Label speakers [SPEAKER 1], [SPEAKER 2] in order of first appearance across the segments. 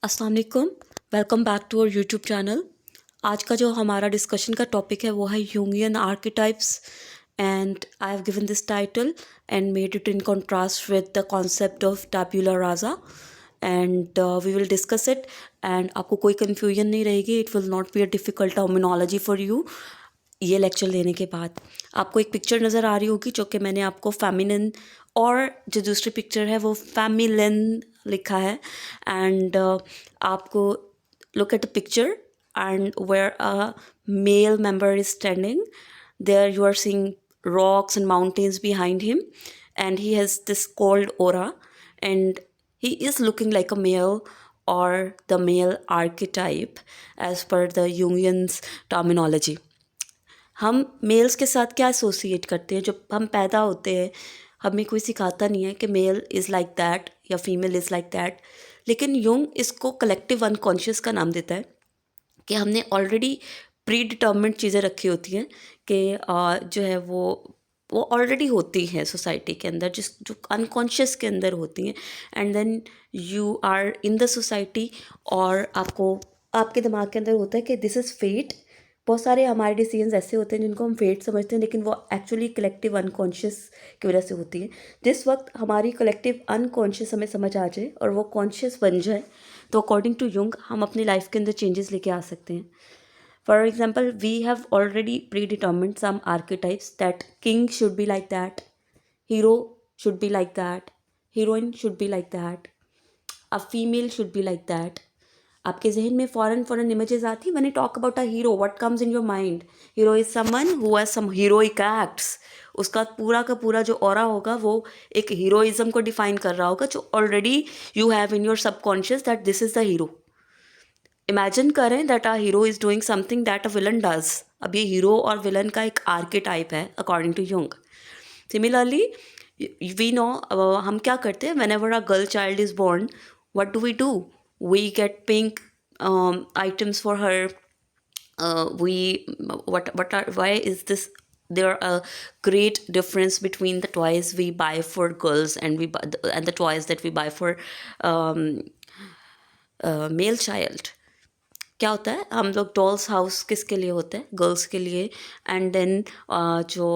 [SPEAKER 1] अस्सलाम वालेकुम, welcome back to our YouTube channel. आज का जो हमारा डिस्कशन का टॉपिक है वो है Jungian archetypes and I have given this title and made it in contrast with the concept of tabula rasa and we will discuss it एंड आपको कोई कन्फ्यूजन नहीं रहेगी। It will not be a difficult terminology for you. ये lecture लेने के बाद आपको एक पिक्चर नज़र आ रही होगी जो कि मैंने आपको फेमिनिन और जो दूसरी पिक्चर है वो फेमिलिन लिखा है एंड आपको look at the picture and where a male member is standing there you are seeing rocks and mountains behind him and he has this cold aura and he is looking like a male or the male archetype as per the Jungian's terminology. हम mails के साथ क्या associate करते हैं? जब हम पैदा होते हैं हमें कोई सिखाता नहीं है कि मेल इज़ लाइक दैट या फीमेल इज़ लाइक दैट, लेकिन युंग इसको कलेक्टिव अनकॉन्शियस का नाम देता है कि हमने ऑलरेडी प्री डिटर्मिनेड चीज़ें रखी होती हैं कि जो है वो ऑलरेडी होती हैं सोसाइटी के अंदर, जो अनकॉन्शियस के अंदर होती हैं and then you are in the society और आपके दिमाग के अंदर होता है कि दिस इज़ फेट। बहुत सारे हमारे डिसीजंस ऐसे होते हैं जिनको हम फेट समझते हैं लेकिन वो एक्चुअली कलेक्टिव अनकॉन्शियस की वजह से होती है। जिस वक्त हमारी कलेक्टिव अनकॉन्शियस हमें समझ आ जाए और वो कॉन्शियस बन जाए तो अकॉर्डिंग टू युंग हम अपनी लाइफ के अंदर चेंजेस लेके आ सकते हैं। For example we have already predetermined some archetypes that king should be like that, hero should be like that, heroine should be like that, a female should be like that. आपके जहन में फॉरन images आती when you talk about a hero, what comes in your mind? Hero is someone who has some heroic acts. उसका पूरा का पूरा जो ऑरा होगा वो एक हीरोइज्म को डिफाइन कर रहा होगा जो already you have in your subconscious that this is the hero. Imagine करें that a hero is doing something that a villain does. अब ये हीरो और विलन का एक आर्केटाइप है according to Jung. Similarly we know हम क्या करते हैं whenever a girl child is born, what do we do? We get pink items for her. We what are why is this? There are a great difference between the toys we buy for girls and the toys that we buy for um, male child. क्या होता है, हम लोग dolls house किसके लिए होते हैं? Girls के लिए। एंड देन जो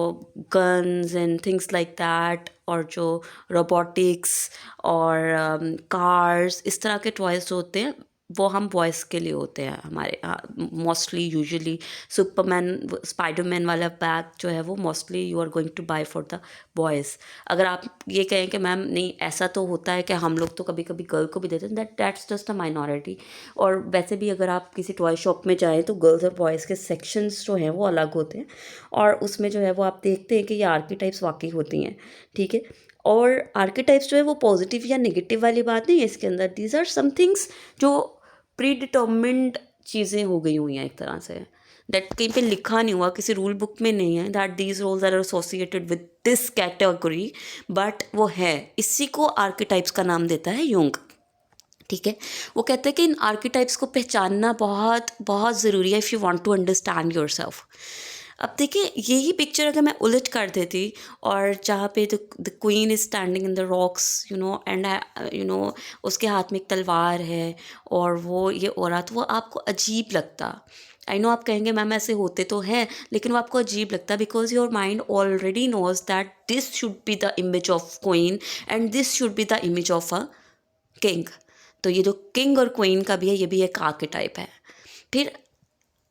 [SPEAKER 1] guns and things like that और जो रोबोटिक्स और कार्स इस तरह के टॉयज जो होते हैं वो हम बॉयज़ के लिए होते हैं। हमारे मोस्टली यूजुअली सुपरमैन स्पाइडरमैन वाला बैग जो है वो mostly you are going to buy for the boys. अगर आप ये कहें कि मैम नहीं ऐसा तो होता है कि हम लोग तो कभी कभी गर्ल को भी देते हैं, दैट्स जस्ट अ माइनॉरिटी। और वैसे भी अगर आप किसी टॉय शॉप में जाएँ तो गर्ल्स और बॉयज़ के सेक्शंस जो हैं वो अलग होते हैं और उसमें जो है वो आप देखते हैं कि ये आर्किटाइप्स वाकई होती हैं, ठीक है। और आर्किटाइप्स जो है वो पॉजिटिव या नेगेटिव वाली बात नहीं है इसके अंदर। दीज आर सम थिंग्स जो प्री डिटर्मिन्ड चीज़ें हो गई हुई हैं एक तरह से, दैट कहीं पे लिखा नहीं हुआ, किसी रूल बुक में नहीं है that these roles are associated with this category, but वो है। इसी को आर्किटाइप्स का नाम देता है युंग, ठीक है। वो कहते हैं कि इन आर्किटाइप्स को पहचानना बहुत बहुत ज़रूरी है if you want to understand yourself. अब देखिए यही पिक्चर अगर मैं उलट कर देती और जहाँ पे the queen is standing in the rocks you know and you no उसके हाथ में एक तलवार है और वो ये औरत, वो आपको अजीब लगता। आई नो आप कहेंगे मैम ऐसे होते तो हैं, लेकिन वो आपको अजीब लगता because your mind already knows that this should be the image of queen and this should be the image of a king. तो ये जो किंग और क्वीन का भी है ये भी एक आर्केटाइप है। फिर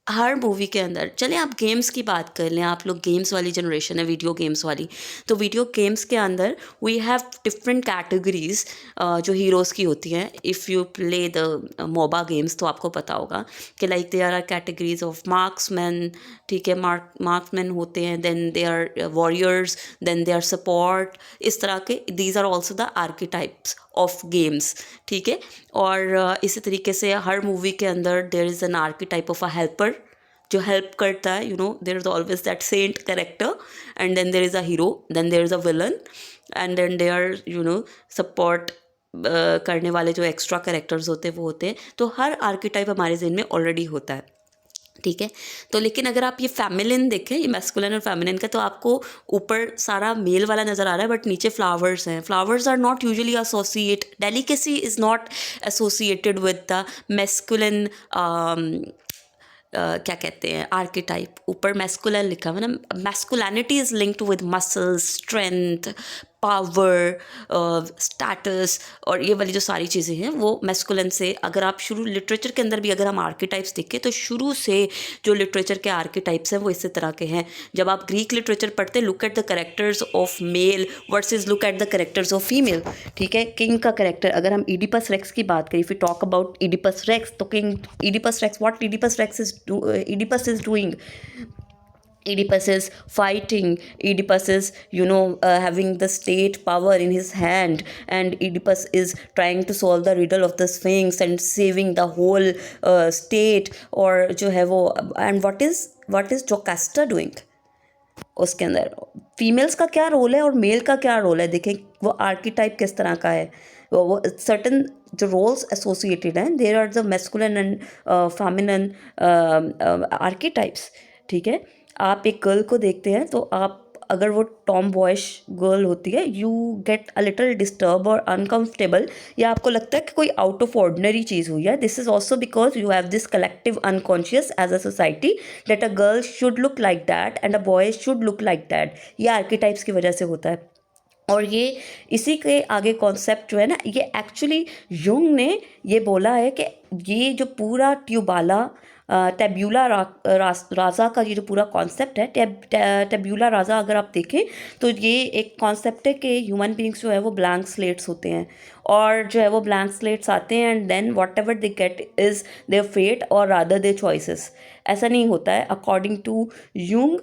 [SPEAKER 1] हर मूवी के अंदर, चले आप गेम्स की बात कर लें, आप लोग गेम्स वाली जनरेशन है, वीडियो गेम्स वाली, तो वीडियो गेम्स के अंदर वी हैव डिफरेंट कैटेगरीज जो हीरोज़ की होती हैं। If you play the MOBA games तो आपको पता होगा कि like they are categories of marksman, ठीक है, मार्क्समैन होते हैं, then they are warriors, then they are support, इस तरह के these are also the archetypes of games, ठीक है। और इसी तरीके से हर मूवी के अंदर there is an archetype of a helper जो हेल्प करता है, you know there is always that saint character and then there is a hero, then there is a villain and then they are you know support करने वाले जो extra characters होते हैं वो होते हैं। तो हर आर्किटाइप हमारे ज़हन में ऑलरेडी होता है। ठीक है। तो लेकिन अगर आप ये फेमिनिन देखें, ये मैस्कुलिन और फेमिनिन का, तो आपको ऊपर सारा मेल वाला नज़र आ रहा है बट नीचे फ्लावर्स हैं। Flowers are not usually associate, delicacy is not associated with the masculine, क्या कहते हैं, आर्केटाइप। ऊपर मैस्कुलिन लिखा हुआ है ना, masculinity is linked with muscles, strength, power, status, और ये वाली जो सारी चीज़ें हैं वो मैस्कुलिन से। अगर आप शुरू लिटरेचर के अंदर भी अगर हम आर्केटाइप्स देखें तो शुरू से जो लिटरेचर के आर्केटाइप्स हैं वो इसी तरह के हैं। जब आप ग्रीक लिटरेचर पढ़ते हैं, look at the characters of male versus look at the characters of female. ठीक है, किंग का करेक्टर, अगर हम इडिपस रेक्स की बात करें, if you talk about Oedipus Rex, तो king Oedipus Rex, what Oedipus is doing, Oedipus is fighting, Oedipus is, having the state power in his hand, and Oedipus is trying to solve the riddle of the Sphinx and saving the whole state, और जो है वो, and what is Jocasta doing उसके अंदर। Females का क्या role है और मेल का क्या रोल है, देखें वो आर्कीटाइप किस तरह का है। वो सर्टन जो रोल्स एसोसिएटेड हैं, there are the masculine and feminine archetypes. ठीक है, आप एक गर्ल को देखते हैं तो आप, अगर वो टॉम बॉयश गर्ल होती है, you get a little disturb और अनकम्फर्टेबल, या आपको लगता है कि कोई आउट ऑफ ऑर्डिनरी चीज़ हुई है। This is also because you have this collective unconscious as a society that a girl should look like that and a boy should look like that. ये आर्कीटाइप्स की वजह से होता है। और ये इसी के आगे कॉन्सेप्ट जो है ना, ये एक्चुअली युंग ने ये बोला है कि ये जो पूरा ट्यूबाला टेब्यूला राजा का ये जो पूरा कॉन्सेप्ट है, टेब्यूला राजा अगर आप देखें तो ये एक कॉन्सेप्ट है कि ह्यूमन बींग्स जो है वो ब्लैंक स्लेट्स होते हैं, और जो है वो ब्लैंक स्लेट्स आते हैं and then whatever they get is their fate और रादर देयर चॉइसेस। ऐसा नहीं होता है अकॉर्डिंग टू युंग।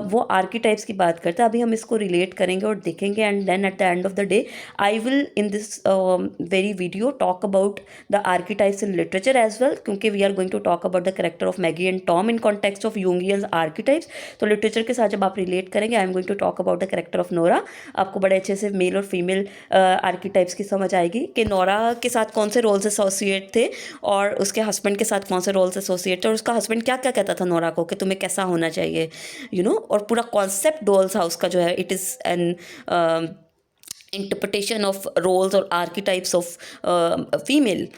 [SPEAKER 1] वो आर्कीटाइप्स की बात करता है। अभी हम इसको रिलेट करेंगे और देखेंगे, and then at the end of the day I will in this very video talk about the archetypes in literature as well, क्योंकि we are going to talk about the character of Maggie and Tom in context of Jungians archetypes. तो literature के साथ जब आप relate करेंगे, I am going to talk about the character of Nora. आपको बड़े अच्छे से मेल और फीमेल आर्कीटाइप्स की समझ आएगी कि नोरा के साथ कौन से रोल्स एसोसिएट थे और उसके हस्बैंड के साथ कौन से रोल्स एसोसिएट थे, और उसका हस्बैंड क्या क्या कहता था नोरा को कि तुम्हें कैसा होना चाहिए, और पूरा कॉन्सेप्ट डॉल्स हाउस का जो है, it is an interpretation of roles और आर्कीटाइप्स ऑफ फीमेल,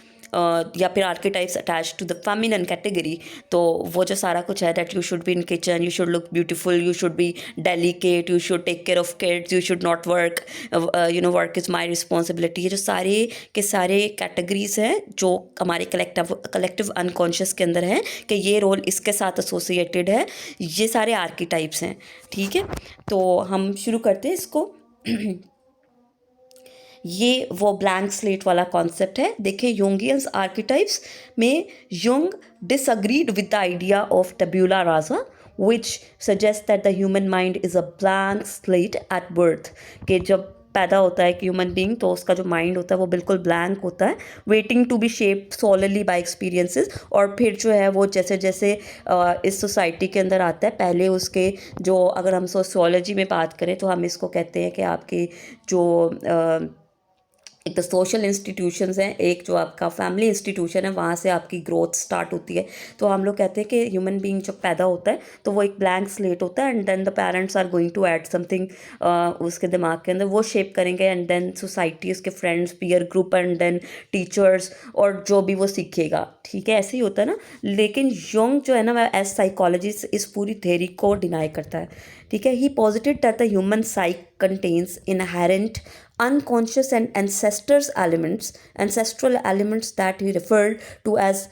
[SPEAKER 1] या फिर archetypes attach to the feminine category. तो वो जो सारा कुछ है, that you should be in kitchen, you should look beautiful, you should be delicate, you should take care of kids, you should not work, work is my responsibility. ये जो सारे के सारे कैटेगरीज हैं जो हमारे कलेक्टिव अनकॉन्शियस के अंदर हैं कि ये रोल इसके साथ एसोसिएटेड है, ये सारे आर्कीटाइप्स हैं। ठीक है, तो हम शुरू करते हैं इसको। ये वो ब्लैंक स्लेट वाला कॉन्सेप्ट है। देखिए, यूंगियंस आर्कीटाइप्स में Jung disagreed with the idea of tabula rasa which suggests that the human mind is a blank slate at birth, कि जब पैदा होता है कि ह्यूमन बीइंग, तो उसका जो माइंड होता है वो बिल्कुल ब्लैंक होता है, waiting to be shaped solely by experiences. और फिर जो है वो जैसे जैसे इस सोसाइटी के अंदर आता है, पहले उसके जो, अगर हम सोशियोलॉजी में बात करें तो हम इसको कहते हैं कि आपके जो एक तो सोशल इंस्टीट्यूशंस हैं, एक जो आपका फैमिली इंस्टीट्यूशन है, वहाँ से आपकी ग्रोथ स्टार्ट होती है। तो हम लोग कहते हैं कि ह्यूमन बीइंग जब पैदा होता है तो वो एक ब्लैंक स्लेट होता है, and then the parents are going to add something उसके दिमाग के अंदर, वो शेप करेंगे, एंड देन सोसाइटी, उसके friends, peer group, and then teachers, और जो भी वो सीखेगा। ठीक है, ऐसे ही होता है ना। लेकिन युंग जो है ना, वह एज साइकोलॉजिस्ट इस पूरी थ्योरी को डिनाई करता है। ठीक है, he posited that the human psyche contains inherent unconscious and ancestral elements that he referred to as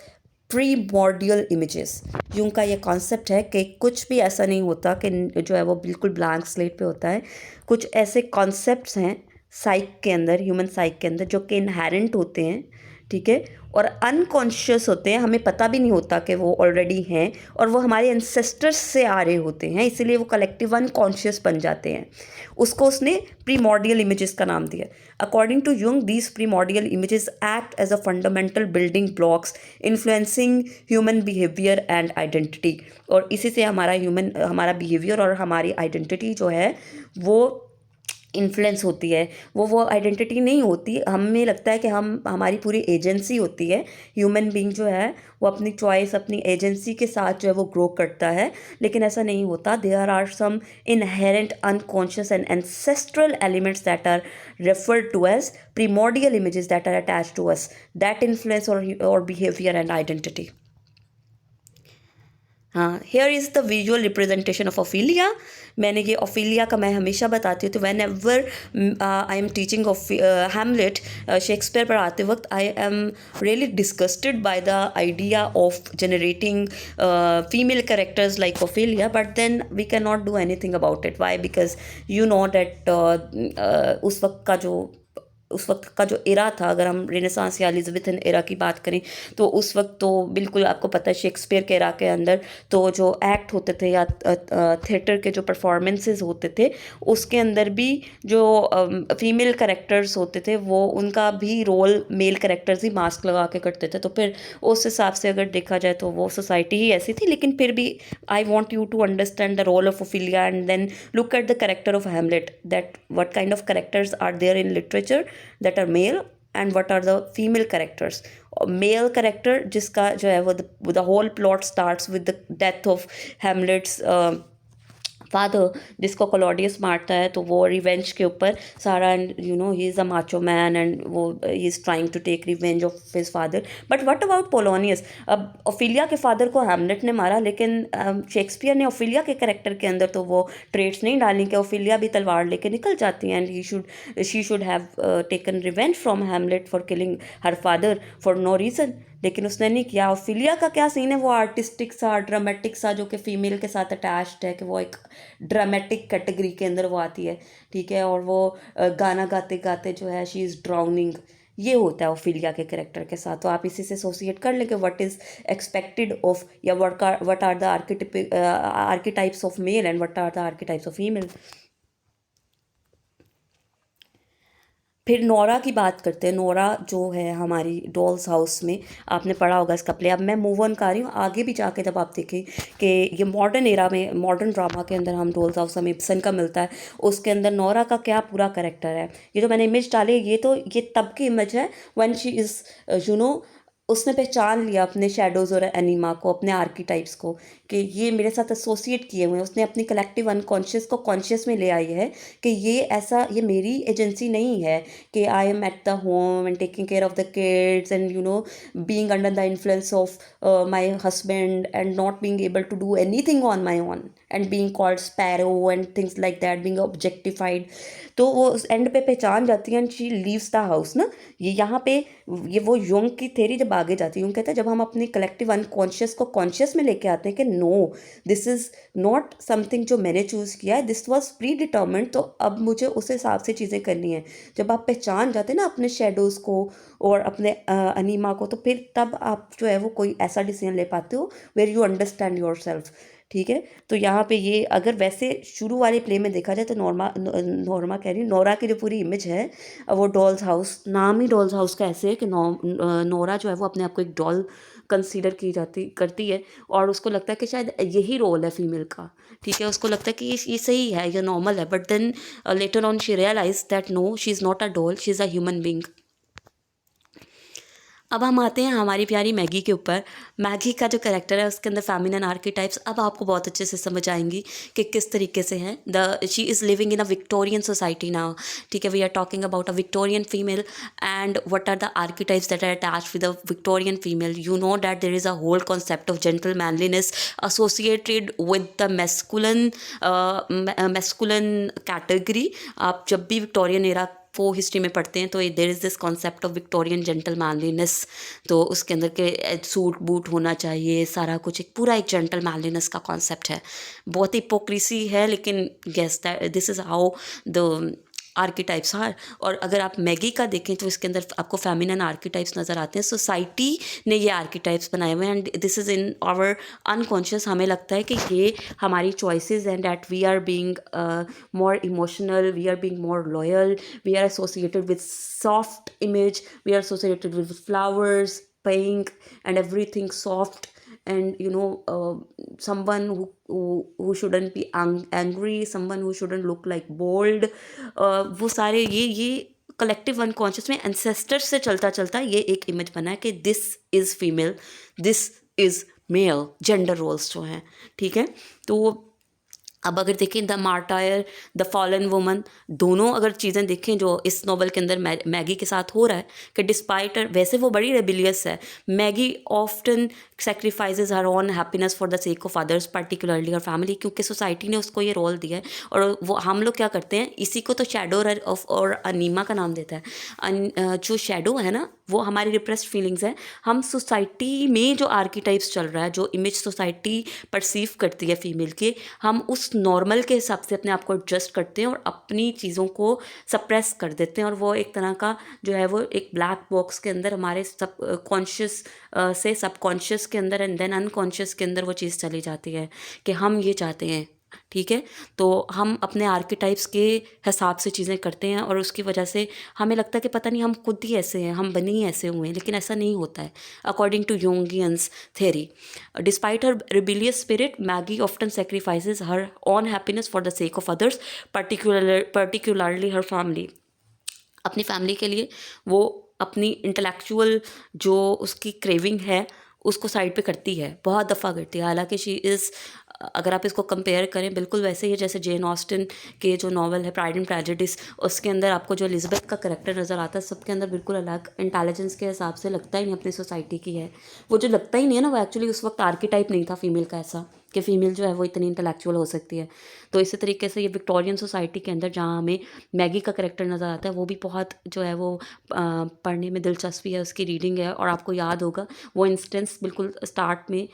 [SPEAKER 1] primordial images. यूं का ये कॉन्सेप्ट है कि कुछ भी ऐसा नहीं होता कि जो है वो बिल्कुल ब्लैंक स्लेट पे होता है। कुछ ऐसे कॉन्सेप्ट्स हैं साइक के अंदर, ह्यूमन साइक के अंदर, जो कि इनहेरेंट होते हैं, ठीक है, और अनकॉन्शियस होते हैं, हमें पता भी नहीं होता कि वो ऑलरेडी हैं, और वो हमारे एंसेस्टर्स से आ रहे होते हैं, इसीलिए वो कलेक्टिव अनकॉन्शियस बन जाते हैं। उसको उसने प्रीमॉर्डियल इमेजेस का नाम दिया। According to Jung, these primordial images act as a fundamental building blocks influencing human behaviour and identity. और इसी से हमारा बिहेवियर और हमारी आइडेंटिटी जो है वो इन्फ्लुएंस होती है, वो आइडेंटिटी नहीं होती। हमें लगता है कि हम हमारी पूरी एजेंसी होती है। ह्यूमन बीइंग जो है वो अपनी चॉइस, अपनी एजेंसी के साथ जो है वो ग्रो करता है, लेकिन ऐसा नहीं होता। There are some inherent unconscious and ancestral elements that are referred to as primordial images that are attached to us that influence or behavior and identity. हाँ, here is the visual representation of Ophelia. मैंने ये Ophelia का मैं हमेशा बताती हूँ। तो whenever I am teaching of Hamlet, Shakespeare पढ़ाते वक्त, I am really disgusted by the idea of generating female characters like Ophelia, but then we can not do anything about it. Why? Because you know that उस वक्त का जो era था, अगर हम renaissance या एलिजाबेथन एरा की बात करें, तो उस वक्त तो बिल्कुल आपको पता है शेक्सपियर के एरा के अंदर तो जो एक्ट होते थे या थिएटर के जो परफॉर्मेंसेस होते थे, उसके अंदर भी जो फीमेल करेक्टर्स होते थे वो उनका भी रोल मेल करेक्टर्स ही मास्क लगा के करते थे। तो फिर उस हिसाब से अगर देखा जाए तो वो सोसाइटी ही ऐसी थी। लेकिन फिर भी I want you to understand the role of Ophelia and then look at the character of Hamlet, that what kind of characters are there in literature that are male and what are the female characters. Male character जिसका जो है वो the whole plot starts with the death of Hamlet's father, जिसको Claudius मारता है। तो वो revenge के ऊपर सारा, and you know he is a macho man and वो he is trying to take revenge of his father. But what about Polonius? अब ओफिलिया के फादर को हैमलेट ने मारा, लेकिन शेक्सपियर ने ओफिलिया के करेक्टर के अंदर तो वो ट्रेड्स नहीं डाली कि ओफिलिया भी तलवार लेके निकल जाती है and she should have taken revenge from Hamlet for killing her father for no reason. लेकिन उसने नहीं किया। ओफिलिया का क्या सीन है? वो आर्टिस्टिक सा, ड्रामेटिक सा, जो कि फीमेल के साथ अटैच्ड है, कि वो एक ड्रामेटिक कैटेगरी के अंदर वो आती है, ठीक है। और वो गाना गाते गाते जो है शी इज़ ड्राउनिंग, ये होता है ओफिलिया के करेक्टर के साथ। तो आप इसी से एसोसिएट कर लें कि व्हाट इज़ एक्सपेक्टेड ऑफ, या what are the archetypes of male and what are the archetypes of female. फिर नोरा की बात करते हैं। नोरा जो है हमारी डॉल्स हाउस में, आपने पढ़ा होगा इसका प्ले। अब मैं मूव ऑन कर रही हूँ आगे भी जाके, जब आप देखें कि ये मॉडर्न एरा में, मॉडर्न ड्रामा के अंदर हम डॉल्स हाउस हमें इब्सन का मिलता है, उसके अंदर नोरा का क्या पूरा करेक्टर है। ये जो मैंने इमेज डाली, ये तब की इमेज है when she is you know, उसने पहचान लिया अपने शेडोज़ और एनिमा को, अपने आर्कीटाइप्स को, कि ये मेरे साथ एसोसिएट किए हुए हैं। उसने अपनी कलेक्टिव अनकॉन्शियस को कॉन्शियस में ले आई है कि ये मेरी एजेंसी नहीं है कि I am at the home and taking care of the kids and you know being under the influence of my husband and not being able to do anything on my own and being called sparrow and things like that, being objectified. तो वो उस end पे पहचान जाती है and she leaves the house ना। ये यहाँ पे ये वो युंग की थ्योरी जब आगे जाती है, यूँ कहते हैं जब हम अपनी कलेक्टिव अनकॉन्शियस को कॉन्शियस में लेके आते हैं कि no, this is not something जो मैंने चूज़ किया है, दिस वॉज प्री डिटर्मिन्ड, तो अब मुझे उस हिसाब से चीज़ें करनी है। जब आप पहचान जाते हैं ना अपने शेडोज़ को और अपने अनीमा को, तो फिर तब आप जो है वो कोई ऐसा डिसीजन ले पाते हो where you understand yourself, ठीक है। तो यहाँ पे ये अगर वैसे शुरू वाले प्ले में देखा जाए तो नोरमा कह रही, नोरा की जो पूरी इमेज है, वो डॉल्स हाउस, नाम ही डॉल्स हाउस का ऐसे है कि नोरा जो है वो अपने आप को एक डॉल कंसीडर की जाती करती है, और उसको लगता है कि शायद यही रोल है फीमेल का, ठीक है। उसको लगता है कि ये सही है, ये नॉर्मल है। But then later on she realize that no, she is not a doll, she is a human being. अब हम आते हैं हमारी प्यारी मैगी के ऊपर। मैगी का जो कैरेक्टर है उसके अंदर फेमिनिन आर्कीटाइप्स अब आपको बहुत अच्छे से समझ आएंगी कि किस तरीके से हैं। She is living in a Victorian society now, ठीक है। We are talking about a Victorian female and what are the archetypes that are attached with a Victorian female. You know that there is a whole concept of gentle manliness associated with the masculine category. आप जब भी Victorian era वो history में पढ़ते हैं तो there is this concept of Victorian gentlemanliness. तो उसके अंदर के सूट बूट होना चाहिए, सारा कुछ एक पूरा एक जेंटल मैनलीनेस का कॉन्सेप्ट है। बहुत हिपोक्रेसी है, लेकिन guess that this is how the archetypes are. और अगर आप मैगी का देखें तो इसके अंदर आपको फेमिनिन आर्कीटाइप्स नज़र आते हैं। सोसाइटी ने ये आर्कीटाइप्स बनाए हुए हैं and this is in our unconscious. हमें लगता है कि ये हमारी चॉइसेस हैं, that we are being more emotional, we are being more loyal, we are associated with soft image, we are associated with flowers, pink and everything soft and someone who shouldn't be angry, someone who shouldn't look like bold. वो सारे ये collective unconscious में ancestors से चलता चलता ये एक image बना है कि this is female, this is male, gender roles जो हैं, ठीक है। तो अब अगर देखें the martyr, the fallen woman, दोनों अगर चीज़ें देखें जो इस नॉवल के अंदर मैगी के साथ हो रहा है कि डिस्पाइट वैसे वो बड़ी रेबिलियस है, Maggi often sacrifices her own happiness for the sake of others, particularly her family, क्योंकि सोसाइटी ने उसको ये रोल दिया है। और वो हम लोग क्या करते हैं, इसी को तो शैडो ऑफ और अनीमा का नाम देता है। जो शैडो है ना, वो हमारी रिप्रेस्ड फीलिंग्स है। हम सोसाइटी में जो आर्कीटाइप्स चल रहा है, जो इमेज सोसाइटी परसीव करती है फीमेल की, हम उस नॉर्मल के हिसाब से अपने आप को एडजस्ट करते हैं और अपनी चीज़ों को सप्रेस कर देते हैं। और वो एक तरह का जो है वो एक ब्लैक बॉक्स के अंदर हमारे सब कॉन्शियस से सबकॉन्शियस के अंदर एंड देन अनकॉन्शियस के अंदर वो चीज़ चली जाती है कि हम ये चाहते हैं, ठीक है। तो हम अपने आर्किटाइप्स के हिसाब से चीज़ें करते हैं और उसकी वजह से हमें लगता है कि पता नहीं हम खुद ही ऐसे हैं, हम बने ही ऐसे हुए हैं, लेकिन ऐसा नहीं होता है। According to Jungians theory, despite her rebellious spirit, Maggie often sacrifices her own happiness for the sake of others, particularly her family. अपनी फैमिली के लिए वो अपनी इंटेलेक्चुअल जो उसकी क्रेविंग है उसको साइड पे करती है, बहुत दफ़ा करती है। हालांकि शी इज़, अगर आप इसको कंपेयर करें, बिल्कुल वैसे ही है जैसे जेन ऑस्टन के जो नावल है प्राइड एंड प्रेजुडिस, उसके अंदर आपको जो एलिजाबेथ का करेक्टर नज़र आता है, सबके अंदर बिल्कुल अलग इंटेलिजेंस के हिसाब से लगता ही नहीं अपनी सोसाइटी की है। वो जो लगता ही नहीं है ना, वो एक्चुअली उस वक्त आर्कीटाइप नहीं था फीमेल का ऐसा कि फ़ीमेल जो है वो इतनी इंटेलेक्चुअल हो सकती है। तो इसी तरीके से ये विक्टोरियन सोसाइटी के अंदर जहाँ हमें मैगी का करेक्टर नज़र आता है, वो भी बहुत जो है वो पढ़ने में दिलचस्पी है, उसकी रीडिंग है। और आपको याद होगा वो इंस्टेंस बिल्कुल स्टार्ट में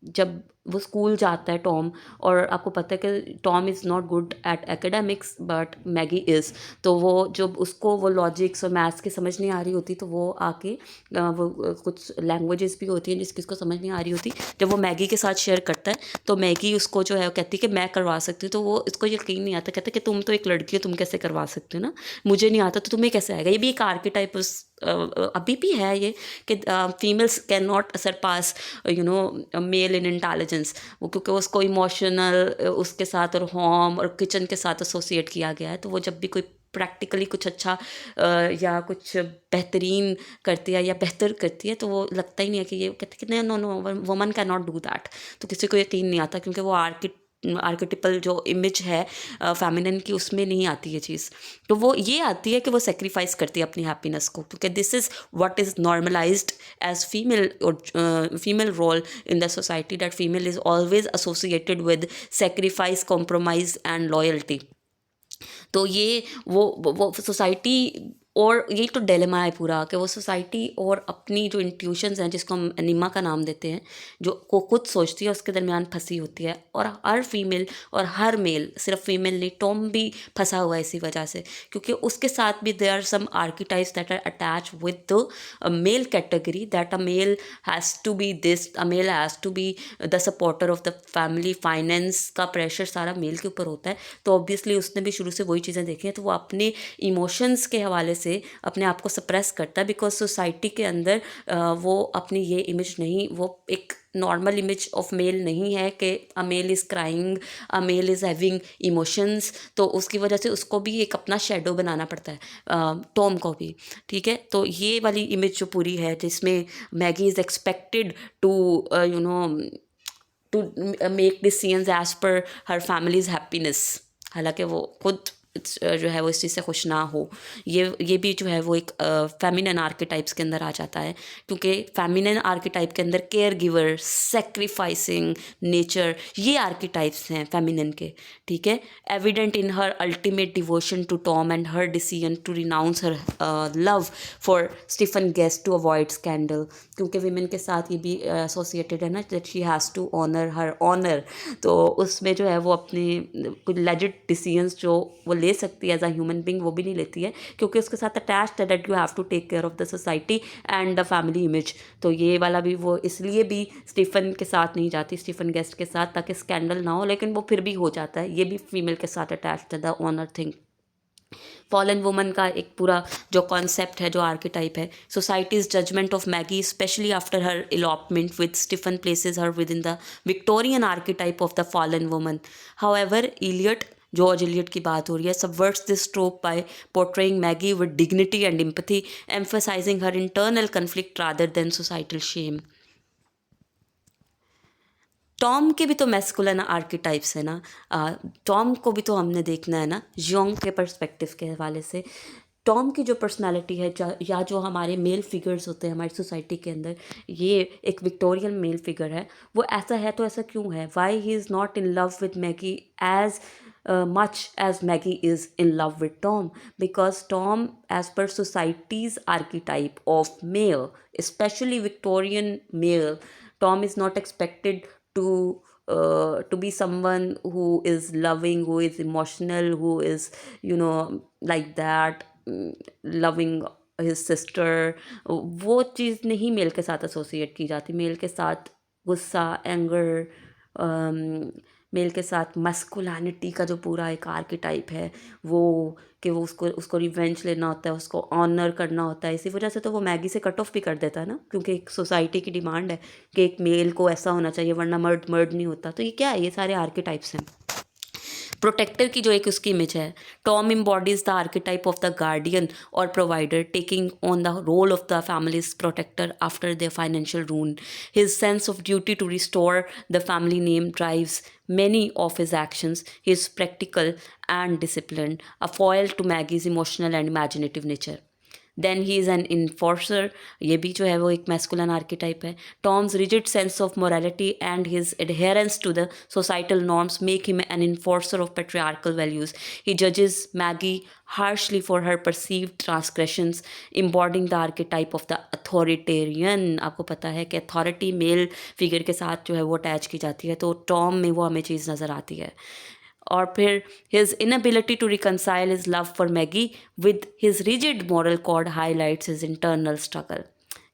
[SPEAKER 1] जब वो स्कूल जाता है टॉम, और आपको पता है कि Tom is not good at academics but Maggi is. तो वो जब उसको वो लॉजिक्स और मैथ्स की समझ नहीं आ रही होती, तो वो आके वो कुछ लैंग्वेजेस भी होती हैं जिसकी उसको समझ नहीं आ रही होती, जब वो मैगी के साथ शेयर करता है तो मैगी उसको जो है वो कहती है कि मैं करवा सकती हूँ। तो वो इसको यकीन नहीं आता, कहता है कि तुम तो एक लड़की हो, तुम कैसे करवा सकते हो ना, मुझे नहीं आता तो तुम्हें कैसे आएगा। ये भी एक आर्केटाइप अभी भी है ये कि females can not surpass male in intelligence. वो क्योंकि उसको इमोशनल उसके साथ और होम और किचन के साथ एसोसिएट किया गया है। तो वो जब भी कोई प्रैक्टिकली कुछ अच्छा या कुछ बेहतरीन करती है या बेहतर करती है, तो वो लगता ही नहीं है कि ये कहते कि no no woman can not do that. तो किसी को यकीन नहीं आता क्योंकि वो आर्किटिपल जो इमेज है फेमिनिन की, उसमें नहीं आती ये चीज़। तो वो ये आती है कि वो सेक्रीफाइस करती है अपनी हैप्पीनेस को, क्योंकि this is what is normalised as female और female role in the society, that female is always associated with sacrifice, compromise and loyalty. तो ये वो सोसाइटी, और यही तो डिलेमा है पूरा कि वो सोसाइटी और अपनी जो इंट्यूशंस हैं जिसको हम एनिमा का नाम देते हैं, जो को खुद सोचती है, उसके दरमियान फंसी होती है। और हर फीमेल और हर मेल, सिर्फ फीमेल नहीं, टॉम भी फंसा हुआ है इसी वजह से, क्योंकि उसके साथ भी there are some archetypes that are attach with the male category, that a male has to be this, a male has to be the supporter of the family, finance का प्रेशर सारा मेल के ऊपर होता है। तो obviously उसने भी शुरू से वही चीज़ें देखी हैं, तो वो अपने इमोशंस के हवाले से अपने आप को सप्रेस करता है, बिकॉज सोसाइटी के अंदर वो अपनी ये इमेज नहीं, वो एक नॉर्मल इमेज ऑफ मेल नहीं है कि a male is crying, a male is having emotions. तो उसकी वजह से उसको भी एक अपना शेडो बनाना पड़ता है, टॉम को भी, ठीक है। तो ये वाली इमेज जो पूरी है जिसमें Maggie is expected to to make decisions as per her families happiness, हालांकि वो खुद जो है वो इस चीज़ से खुश ना हो। ये भी जो है वो एक फेमिनिन आर्केटाइप्स के अंदर आ जाता है, क्योंकि फेमिनिन आर्केटाइप के अंदर केयर गिवर, सेक्रीफाइसिंग नेचर, ये आर्केटाइप्स हैं फेमिनिन के, ठीक है। Evident in her ultimate devotion to Tom and her decision to renounce her love for Stephen Guest to avoid scandal, क्योंकि वीमेन के साथ ये भी एसोसिएटेड है ना, that she has to honour her honour. तो उसमें जो है वो अपने कुछ लेजिट डिसीजंस जो वो ले सकती है एज अ ह्यूमन बींग, वो भी नहीं लेती है, क्योंकि उसके साथ अटैच्ड है that you have to take care of the society and the family image. तो ये वाला भी वो इसलिए भी स्टीफन के साथ नहीं जाती, स्टीफन गेस्ट के साथ, ताकि स्कैंडल ना हो, लेकिन वो फिर भी हो जाता है। ये भी फीमेल के साथ अटैच्ड है, the honour thing. Fallen woman का एक पूरा जो कॉन्सेप्ट है, जो आर्किटाइप है, society's judgement of Maggie especially after her elopement with Stephen places her within the Victorian archetype of the fallen woman. However Eliot, George Eliot की बात हो रही है, subverts this trope by portraying Maggie with dignity and empathy, emphasizing her internal conflict rather than societal shame. Tom के भी तो masculine archetypes है ना. टॉम को भी तो हमने देखना है ना योंग के पर्सपेक्टिव के हवाले से. टॉम की जो पर्सनालिटी है, या जो हमारे मेल फिगर्स होते हैं हमारी सोसाइटी के अंदर, ये एक विक्टोरियन मेल फिगर है, वो ऐसा है तो ऐसा क्यों है? Why he is not in love with Maggie as much as Maggie is in love with Tom, because Tom, as per society's archetype of male, especially Victorian male, Tom is not expected to be someone who is loving, who is emotional, who is, like that, loving his sister. वो चीज़ नहीं mail के साथ associate की जाती. Mail के साथ गुस्सा, anger, mail के साथ मस्कुलिनिटी का जो पूरा एक आर्किटाइप है, वो कि वो उसको रिवेंज लेना होता है, उसको ऑनर करना होता है. इसी वजह से तो वो मैगी से कट ऑफ भी कर देता है ना, क्योंकि एक सोसाइटी की डिमांड है कि एक मेल को ऐसा होना चाहिए वरना मर्ड नहीं होता. तो ये क्या है? ये सारे आर्किटाइप्स हैं. प्रोटेक्टर की जो एक उसकी इमेज है, Tom embodies the archetype of the guardian और provider, taking on the role of the family's protector after their financial ruin. His sense of duty to restore the family name drives many of his actions. He is practical and disciplined, a foil to Maggie's emotional and imaginative nature. Then he is an enforcer. ये भी जो है वो एक masculine archetype है. Tom's rigid sense of morality and his adherence to the societal norms make him an enforcer of patriarchal values. He जजेस Maggie harshly for her perceived transgressions, embodying the archetype of the authoritarian. आपको पता है कि authority male figure के साथ जो है वो अटैच की जाती है, तो टॉम में वो हमें चीज़ नज़र आती है. और फिर his inability to reconcile his love for Maggie with his rigid moral code highlights his internal struggle.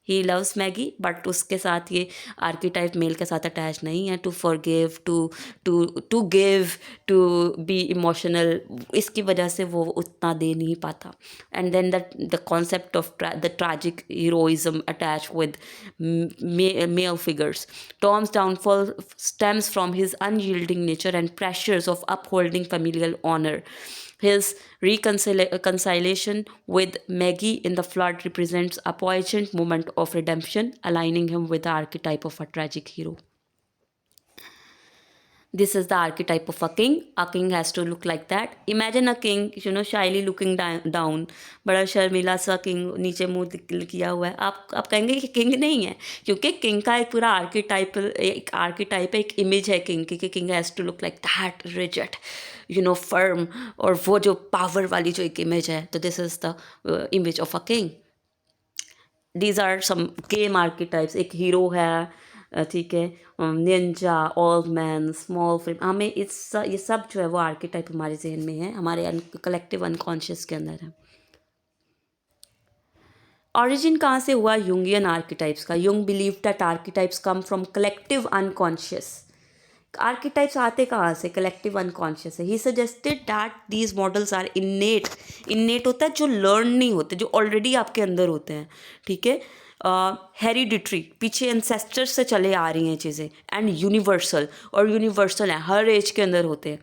[SPEAKER 1] He loves Maggi, but उसके साथ ये आर्किटाइप मेल के साथ अटैच नहीं है. To forgive, to give, to be emotional, इसकी वजह से वो उतना दे नहीं पाता. And then the concept of the tragic heroism attach with male figures. Tom's downfall stems from his unyielding nature and pressures of upholding familial honor. His reconciliation with Maggie in the flood represents a poignant moment of redemption, aligning him with the archetype of a tragic hero. This is the archetype of a king. A king has to look like that. Imagine a king, shyly looking down. बड़ा शर्मिला सा king, नीचे मुंह किया हुआ है. आप कहेंगे कि किंग नहीं है, क्योंकि किंग का एक पूरा आर्किटाइप, एक इमेज है किंग की, कि king has to look like that, rigid, firm, और वो जो पावर वाली जो एक इमेज है. तो this is the image of a king. These are some game archetypes. एक हीरो है, ठीक है, ninja, old man, small frame. हमें ये सब जो है वो आर्किटाइप हमारे जहन में है, हमारे कलेक्टिव अनकॉन्शियस के अंदर है. ऑरिजिन कहाँ से हुआ यूंगियन आर्किटाइप्स का? Jung believe that archetypes come from collective unconscious. Archetypes आते कहाँ से? कलेक्टिव अनकॉन्शियस है. He suggested that these models are innate होता है, जो लर्न नहीं होते, जो ऑलरेडी आपके अंदर होते हैं, ठीक है. हेरिडिटरी, पीछे एंसेस्टर्स से चले आ रही हैं चीज़ें, एंड यूनिवर्सल हैं, हर एज के अंदर होते हैं.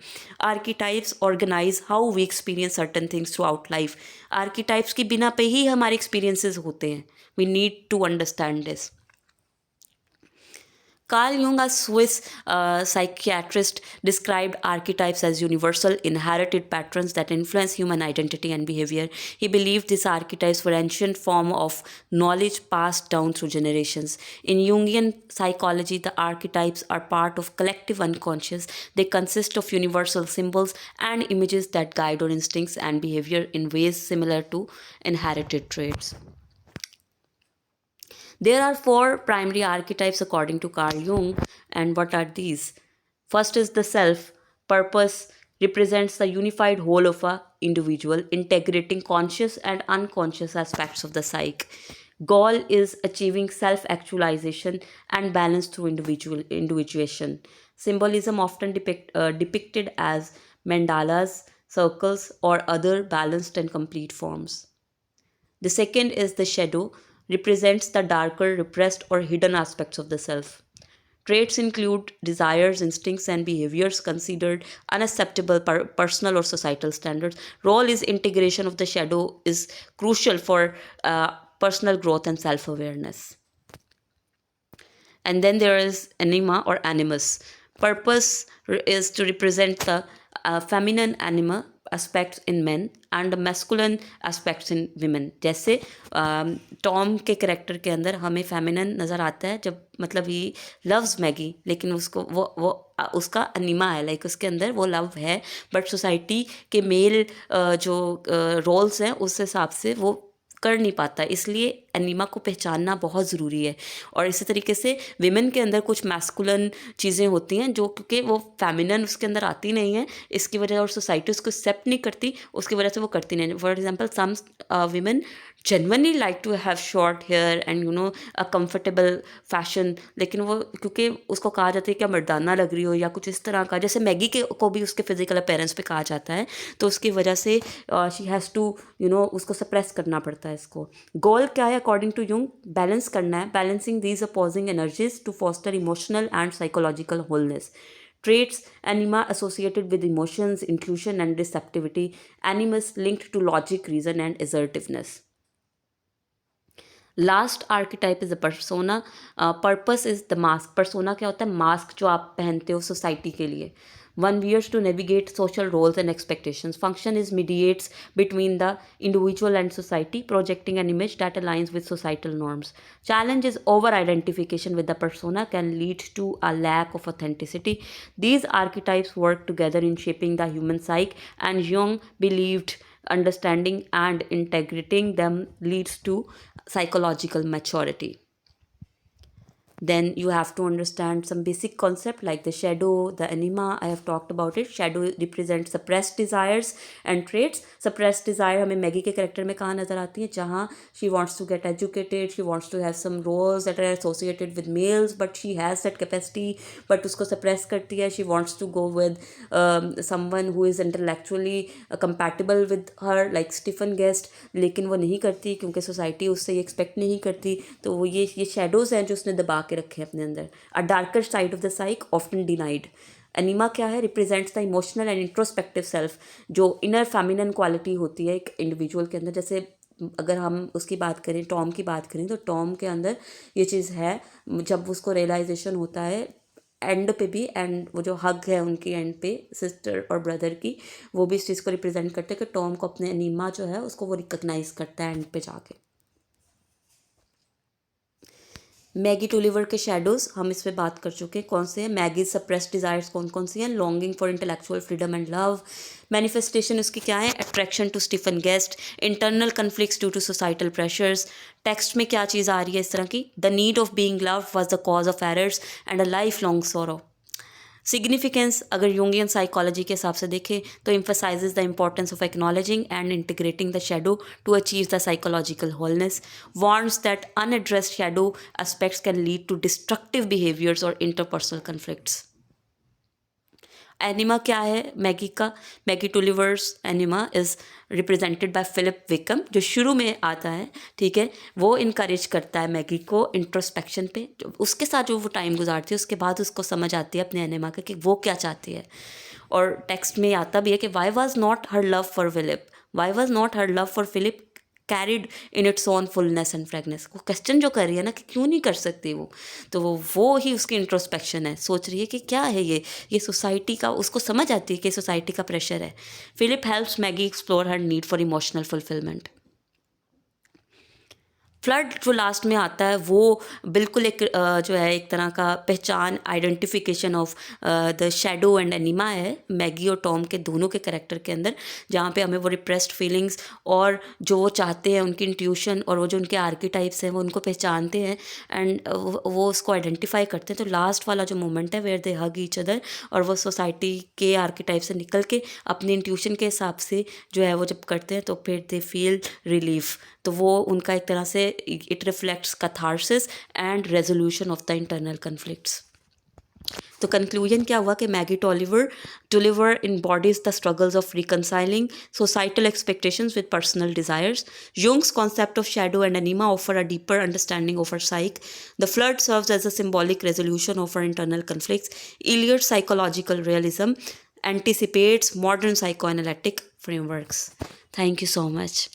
[SPEAKER 1] Archetypes organise how we experience certain things throughout life. Archetypes की बिना पे ही हमारे एक्सपीरियंसेस होते हैं. We need to understand this. Carl Jung, a Swiss psychiatrist, described archetypes as universal, inherited patterns that influence human identity and behavior. He believed these archetypes were ancient form of knowledge passed down through generations. In Jungian psychology, the archetypes are part of collective unconscious. They consist of universal symbols and images that guide our instincts and behavior in ways similar to inherited traits. There are 4 primary archetypes according to Carl Jung, and what are these? First is the self. Purpose represents the unified whole of an individual, integrating conscious and unconscious aspects of the psyche. Goal is achieving self-actualization and balance through individuation. Symbolism often depicted as mandalas, circles, or other balanced and complete forms. The second is the shadow, represents the darker, repressed, or hidden aspects of the self. Traits include desires, instincts, and behaviors considered unacceptable personal or societal standards. Role is integration of the shadow is crucial for personal growth and self-awareness. And then there is anima or animus. Purpose is to represent the feminine anima aspects in men and the masculine aspects in women. जैसे Tom के character के अंदर हमें feminine नज़र आता है जब मतलब ही लव्स मैगी, लेकिन उसको वो उसका अनिमा है, लाइक उसके अंदर वो लव है, बट सोसाइटी के मेल जो रोल्स हैं उस हिसाब से वो कर नहीं पाता, इसलिए एनिमा को पहचानना बहुत ज़रूरी है। और इसी तरीके से विमेन के अंदर कुछ मैस्कुलन चीज़ें होती हैं जो क्योंकि वो फेमिनन उसके अंदर आती नहीं है, इसकी वजह और सोसाइटी उसको एक्सेप्ट नहीं करती, उसकी वजह से वो करती नहीं। For example some women genuinely like to have short hair and you know a comfortable fashion, लेकिन वो क्योंकि उसको कहा जाता है कि मर्दाना लग रही हो या कुछ इस तरह का, जैसे मैगी के को भी उसके फिजिकल अपीयरेंस पे कहा जाता है, तो उसकी वजह से she has to you know उसको सप्रेस करना पड़ता है इसको। गोल क्या है अकॉर्डिंग टू यूंग? बैलेंस करना है, balancing these opposing energies to foster emotional and psychological wholeness. Traits: anima associated with emotions, intuition and receptivity. Animus linked to logic, reason and assertiveness. Last archetype is the persona. Purpose is the mask. Persona क्या होता है? Mask जो आप पहनते हो society के लिए. One wears to navigate social roles and expectations. Function is mediates between the individual and society, projecting an image that aligns with societal norms. Challenge is over-identification with the persona can lead to a lack of authenticity. These archetypes work together in shaping the human psyche, and Jung believed understanding and integrating them leads to psychological maturity. Then you have to understand some basic concept like the shadow, the anima. I have talked about it. Shadow represents suppressed desires and traits. Suppressed desire हमें Maggi के character में कहाँ नज़र आती है? जहाँ she wants to get educated, she wants to have some roles that are associated with males, but she has that capacity, but उसको suppress करती है. She wants to go with someone who is intellectually compatible with her, like Stephen Guest, लेकिन वो नहीं करती क्योंकि society उससे ये एक्सपेक्ट नहीं करती. तो वो ये शेडोज़ हैं जो उसने दबा के रखे अपने अंदर. A darker side of the psyche often denied. Anima क्या है? Represents the emotional and introspective self, जो इनर फेमिनिन क्वालिटी होती है एक इंडिविजुअल के अंदर. जैसे अगर हम उसकी बात करें, टॉम की बात करें, तो टॉम के अंदर ये चीज़ है. जब उसको रियलाइजेशन होता है एंड पे भी, एंड वो जो हग है उनकी एंड पे सिस्टर और ब्रदर की, वो भी इस चीज़ को रिप्रेजेंट करते हैं कि टॉम को अपने एनिमा जो है उसको वो रिकग्नाइज करता है एंड पे जाके. मैगी टूलिवर के शेडोज़ हम इस पर बात कर चुके हैं. कौन से हैं? मैगी सप्रेस्ड डिज़ायर्स कौन कौन सी हैं? Longing for intellectual freedom and love. Manifestation उसकी क्या है? Attraction to Stephen Guest. Internal conflicts due to societal pressures. Text में क्या चीज़ आ रही है इस तरह की? The need of being love was the cause of errors and a life long sorrow. Significance अगर यूंगियन साइकोलॉजी के हिसाब से देखें तो emphasizes the importance of acknowledging and integrating the shadow to achieve the psychological wholeness. Warns that unaddressed shadow aspects can lead to destructive behaviors or interpersonal conflicts. Anima क्या है Maggie का? Maggie Tulliver's anima is represented by Philip Wakem, जो शुरू में आता है, ठीक है. वो इनकरेज करता है मैगी को इंट्रोस्पेक्शन पे. उसके साथ जो वो टाइम गुजारती है उसके बाद उसको समझ आती है अपने एनिमा का कि वो क्या चाहती है. और टेक्स्ट में आता भी है कि why was not her love for Philip, why was not her love for Philip carried in its own fullness and fragrance. वो क्वेश्चन जो कर रही है ना कि क्यों नहीं कर सकती वो, तो वो ही उसकी इंट्रोस्पेक्शन है. सोच रही है कि क्या है ये सोसाइटी का, उसको समझ आती है कि सोसाइटी का प्रेशर है. Philip helps Maggie explore her need for emotional fulfilment. Flood जो लास्ट में आता है वो बिल्कुल एक जो है एक तरह का पहचान, identification of the shadow and anima है मैगी और टॉम के दोनों के कैरेक्टर के अंदर, जहाँ पे हमें वो रिप्रेस्ड फीलिंग्स और जो वो चाहते हैं उनकी इंट्यूशन और वो जो उनके आर्कीटाइप्स हैं वो उनको पहचानते हैं एंड वो उसको आइडेंटिफाई करते हैं. तो लास्ट वाला जो मोमेंट है where they hug each other और वो सोसाइटी के आर्कीटाइप से निकल के अपनी इंट्यूशन के हिसाब से जो है वो जब करते हैं तो फिर दे फील रिलीफ. तो वो उनका एक तरह से it reflects catharsis and resolution of the internal conflicts. तो कंक्लूजन क्या हुआ कि Maggi टोलिवर embodies the struggles of reconciling societal expectations with personal desires. Jung's concept of shadow and anima offer a deeper understanding of her psyche. The flood serves as a symbolic resolution of her internal conflicts. Eliot's psychological realism anticipates modern psychoanalytic frameworks. Thank you so much.